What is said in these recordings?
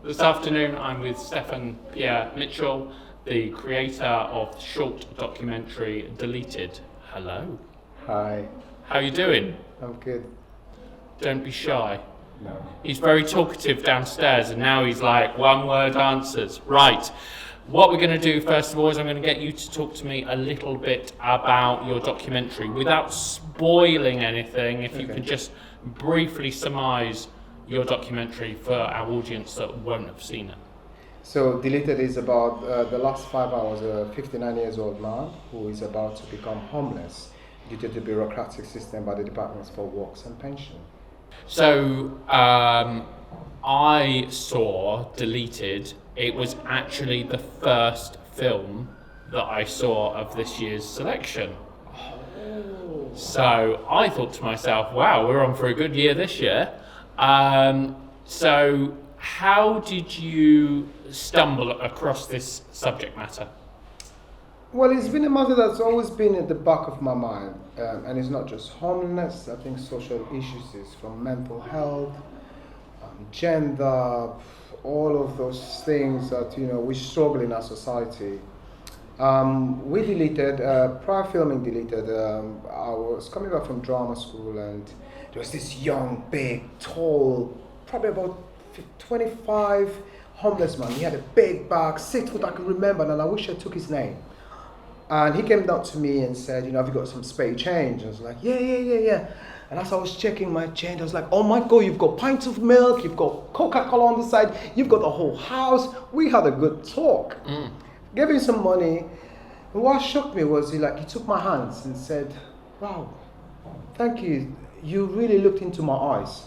This afternoon I'm with Stephan Pierre Mitchell, the creator of the short documentary Deleted. Hello. Hi, How you doing? I'm good. Don't be shy. No. He's very talkative downstairs and now he's like one-word answers. Right. What we're going to do first of all is I'm going to get you to talk to me a little bit about your documentary without spoiling anything. If you Okay. could just briefly surmise your documentary for our audience that won't have seen it. So Deleted is about the last 5 hours, a 59 years old man who is about to become homeless due to the bureaucratic system by the Departments for Works and Pension. So I saw Deleted. It was actually the first film that I saw of this year's selection. So I thought to myself, wow, we're on for a good year this year. So how did you stumble across this subject matter? Well, it's been a matter that's always been at the back of my mind, and it's not just homelessness. I think social issues is from mental health, gender, all of those things that we struggle in our society. We deleted, prior filming Deleted, I was coming back from drama school and there was this young, big, tall, probably about 25, homeless man. He had a big bag, 6 foot, I can remember, and I wish I took his name. And he came down to me and said, have you got some spare change? I was like, yeah. And as I was checking my change, I was like, oh my God, you've got pints of milk, you've got Coca-Cola on the side, you've got the whole house. We had a good talk. Gave him some money. And what shocked me was he took my hands and said, wow, thank you. You really looked into my eyes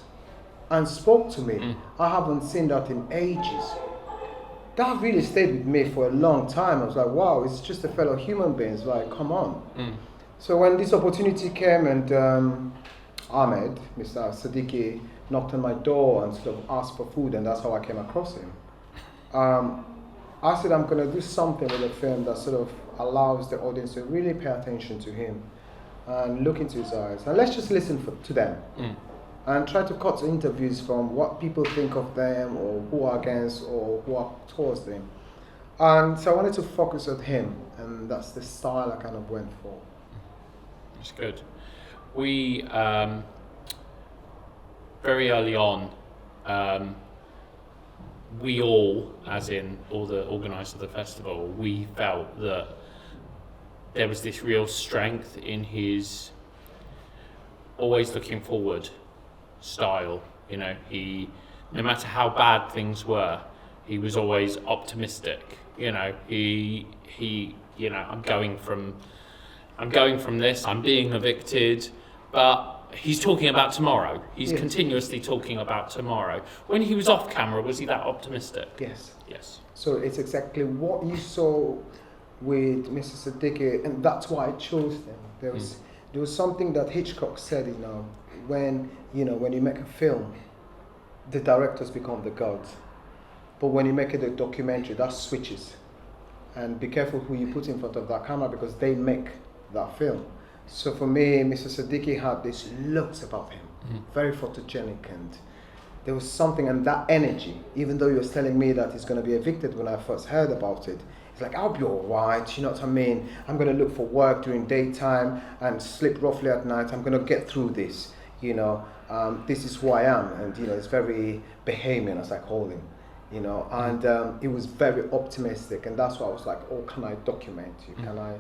and spoke to me. I haven't seen that in ages. That really stayed with me for a long time. I was like, wow, it's just a fellow human being. It's like, come on. So when this opportunity came and Ahmed, Mr Sadiqi, knocked on my door and sort of asked for food, and that's how I came across him. I said, I'm going to do something with a film that sort of allows the audience to really pay attention to him and look into his eyes. And let's just listen to them. And try to cut interviews from what people think of them or who are against or who are towards them. And so I wanted to focus on him, and that's the style I kind of went for. That's good. We, very early on, we all, as in all the organisers of the festival, we felt that there was this real strength in his always looking forward style. He, no matter how bad things were, he was always optimistic. He I'm going from this, I'm being evicted, but he's talking about tomorrow. He's continuously talking about tomorrow. When he was off camera, was he that optimistic? Yes. So it's exactly what you saw with Mr Sadiqi, and that's why I chose them. There was something that Hitchcock said, when you make a film, the directors become the gods. But when you make it a documentary, that switches. And be careful who you put in front of that camera, because they make that film. So for me, Mr Sadiqi had this looks about him, very photogenic, and there was something, and that energy, even though he was telling me that he's going to be evicted when I first heard about it, it's like, I'll be all right, you know what I mean? I'm going to look for work during daytime and sleep roughly at night. I'm going to get through this, this is who I am. And, it's very Bahamian, as I call him, and he was very optimistic. And that's why I was like, oh, can I document you? Can I,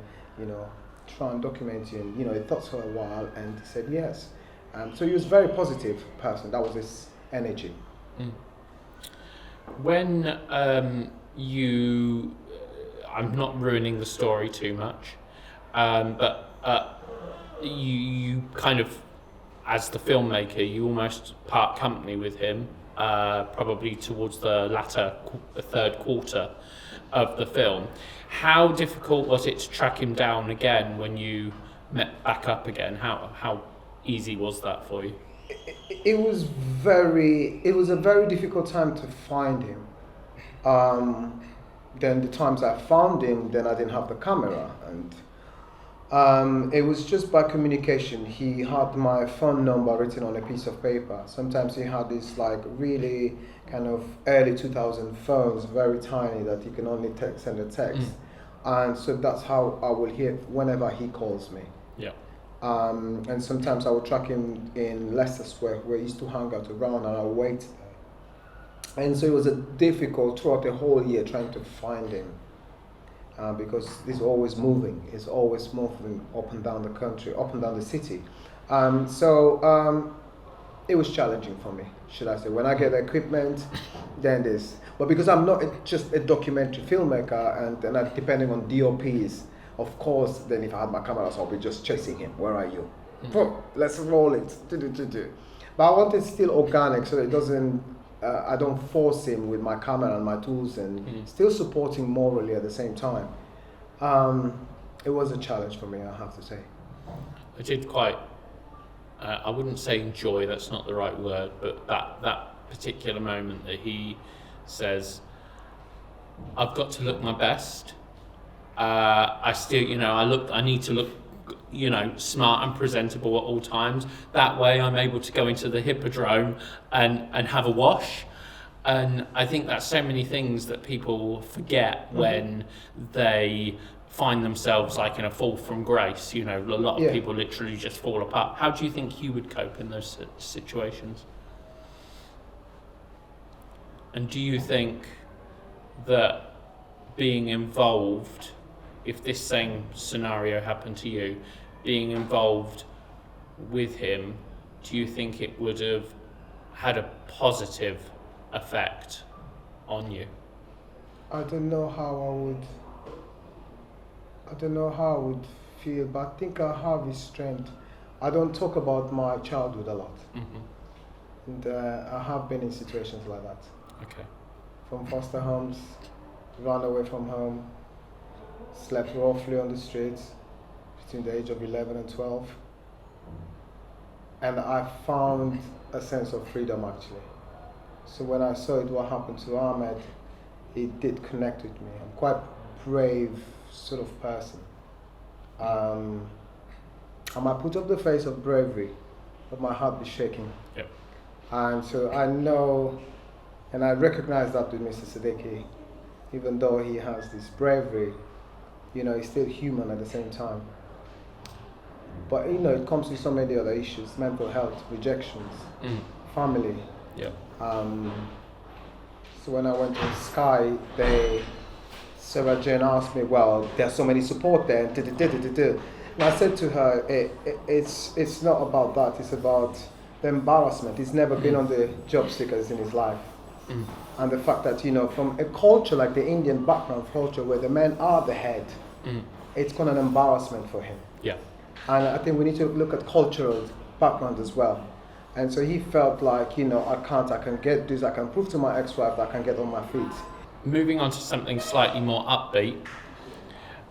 try and document you? And, he thought for a while and he said yes. So he was a very positive person. That was his energy. When I'm not ruining the story too much, but you kind of, as the filmmaker, you almost part company with him, probably towards the third quarter of the film. How difficult was it to track him down again when you met back up again? How easy was that for you? It was a very difficult time to find him. Then the times I found him, then I didn't have the camera, and It was just by communication. He had my phone number written on a piece of paper. Sometimes he had these like really kind of early 2000 phones, very tiny, that you can only send a text. And so that's how I will hear whenever he calls me. Yeah. And sometimes I would track him in Leicester Square, where he used to hang out around, and I'll wait there. And so it was a difficult throughout the whole year trying to find him. Because he's always moving. He's always moving up and down the country, up and down the city. It was challenging for me, should I say. When I get the equipment, then this. But because I'm not just a documentary filmmaker, and depending on DOPs, of course, then if I had my cameras, I'll be just chasing him. Where are you? Let's roll it. But I want it still organic, so it doesn't. I don't force him with my camera and my tools, and still supporting morally at the same time. It was a challenge for me, I have to say. I did quite, I wouldn't say enjoy, that's not the right word, but that particular moment that he says, I've got to look my best. I still, I need to look, smart and presentable at all times. That way I'm able to go into the hippodrome and have a wash. And I think that's so many things that people forget when they find themselves like in a fall from grace. A lot of people literally just fall apart. How do you think you would cope in those situations? And do you think that being involved, if this same scenario happened to you, being involved with him, do you think it would have had a positive effect on you? I don't know how I would feel, but I think I have his strength. I don't talk about my childhood a lot. And I have been in situations like that. Okay. From foster homes, run away from home, slept roughly on the streets between the age of 11 and 12. And I found a sense of freedom, actually. So when I saw what happened to Ahmed, it did connect with me. I'm quite brave sort of person. I might put up the face of bravery, but my heart be shaking. Yep. And so I know, and I recognize that with Mr Sadiqi, even though he has this bravery, he's still human at the same time. But it comes with so many other issues: mental health, rejections, family. Yeah. So when I went to Sky, Sarah Jane asked me, well, there's so many support there, and I said to her, it's not about that, it's about the embarrassment. He's never been on the job seekers in his life. And the fact that, from a culture like the Indian background culture where the men are the head, it's kind of an embarrassment for him. Yeah. And I think we need to look at cultural background as well. And so he felt like, I can get this, I can prove to my ex-wife that I can get on my feet. Moving on to something slightly more upbeat,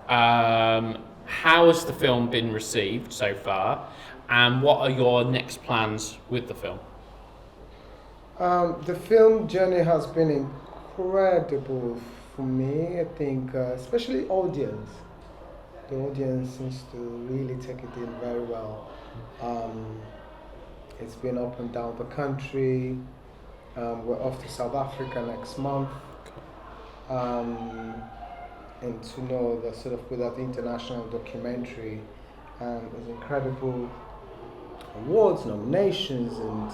how has the film been received so far, and what are your next plans with the film? The film journey has been incredible for me, I think, especially audience. The audience seems to really take it in very well. It's been up and down the country. We're off to South Africa next month. And to know that sort of with that international documentary, there's incredible awards, nominations, and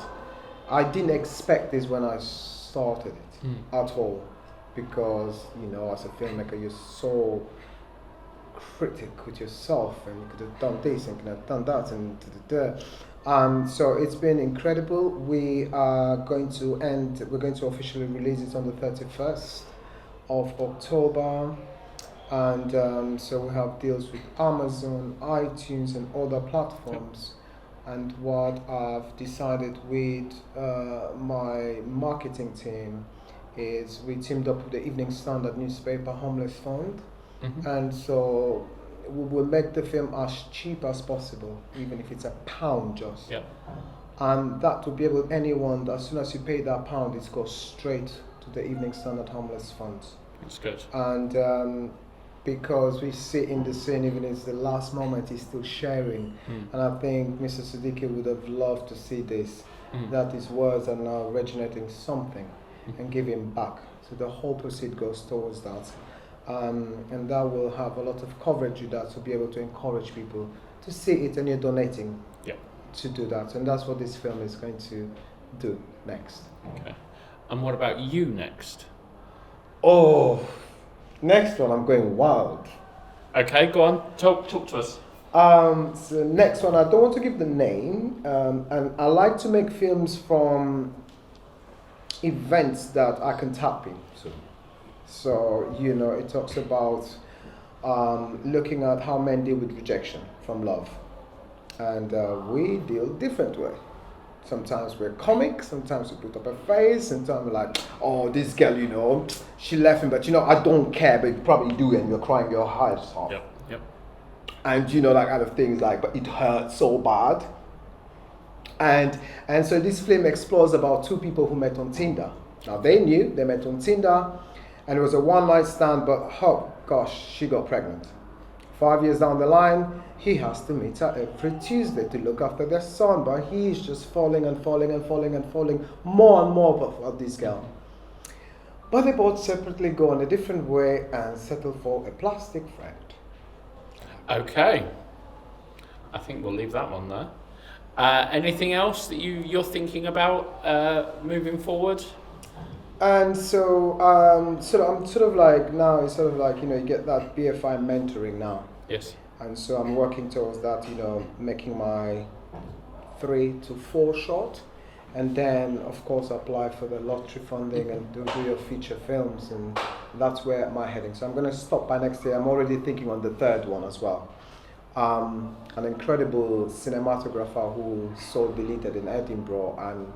I didn't expect this when I started it at all, because as a filmmaker you're so critic with yourself, and you could have done this and could have done that, and so it's been incredible. We're going to officially release it on the 31st of October, and so we have deals with Amazon, iTunes, and other platforms. And what I've decided with my marketing team is we teamed up with the Evening Standard newspaper Homeless Fund, and so we will make the film as cheap as possible, even if it's £1 just. Yep. And that will be able, anyone, as soon as you pay that £1, it goes straight to the Evening Standard Homeless Fund. It's good. And because we see in the scene, even it's the last moment, he's still sharing. And I think Mr Sadiqi would have loved to see this, that his words are now originating something and giving back. So the whole proceed goes towards that. And that will have a lot of coverage with that to be able to encourage people to see it, and you're donating to do that. And that's what this film is going to do next. Okay. And what about you next? Oh, next one, I'm going wild. Okay, go on. Talk to us. So next one, I don't want to give the name, and I like to make films from events that I can tap into. So, you know, it talks about looking at how men deal with rejection from love. And we deal different way. Sometimes we're comic, sometimes we put up a face, sometimes we're like, oh, this girl, you know, she left me, but you know, I don't care, but you probably do, and you're crying your heart off. Yep. And you know, like other things, like, but it hurts so bad. And so this film explores about two people who met on Tinder. Now they knew they met on Tinder, and it was a one-night stand, but oh gosh, she got pregnant. 5 years down the line, he has to meet her every Tuesday to look after their son, but he's just falling and falling and falling and falling more and more of this girl. But they both separately go on a different way and settle for a plastic friend. Okay. I think we'll leave that one there. Anything else that you're thinking about moving forward? And so, I'm sort of like now, it's sort of like, you know, you get that BFI mentoring now. Yes. And so I'm working towards that, you know, making my 3 to 4 short, and then of course apply for the lottery funding and do your feature films, and that's where I'm heading. So I'm going to stop by next year. I'm already thinking on the third one as well. An incredible cinematographer who sold Deleted in Edinburgh, and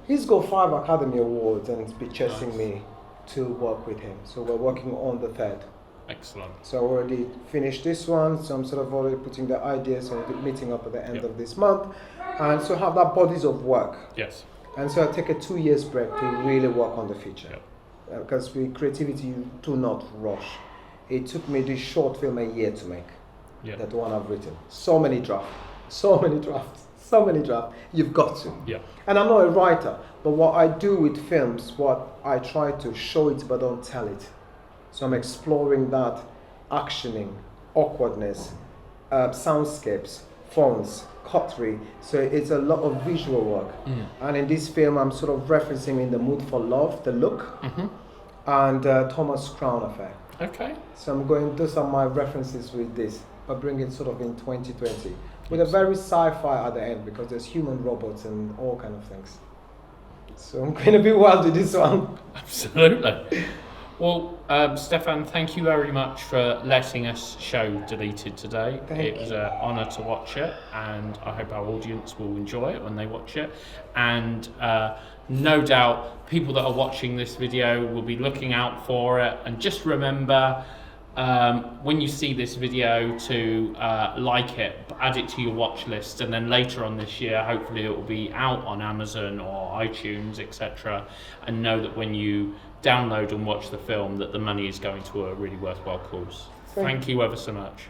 he's got 5 Academy Awards and be chasing me to work with him. So we're working on the third. Excellent. So I already finished this one, so I'm sort of already putting the ideas on the meeting up at the end of this month, and so have that bodies of work. Yes. And so I take a 2 years break to really work on the feature, because with creativity you do not rush. It took me this short film a year to make. That one I've written. So many drafts. You've got to. Yeah. And I'm not a writer, but what I do with films, what I try to show it but don't tell it. So I'm exploring that actioning, awkwardness, soundscapes, fonts, cutlery. So it's a lot of visual work. And in this film, I'm sort of referencing In the Mood for Love, the look, and Thomas Crown Affair. Okay. So I'm going, those are my references with this, but bring it sort of in 2020. With a very sci-fi at the end, because there's human robots and all kind of things. So I'm going to be wild with this one. Absolutely. Well, Stephan, thank you very much for letting us show Deleted today. It was an honour to watch it, and I hope our audience will enjoy it when they watch it. And no doubt people that are watching this video will be looking out for it. And just remember, when you see this video, to like it, add it to your watch list, and then later on this year hopefully it will be out on Amazon or iTunes, etc. And know that when you download and watch the film, that the money is going to a really worthwhile cause. Thank you ever so much.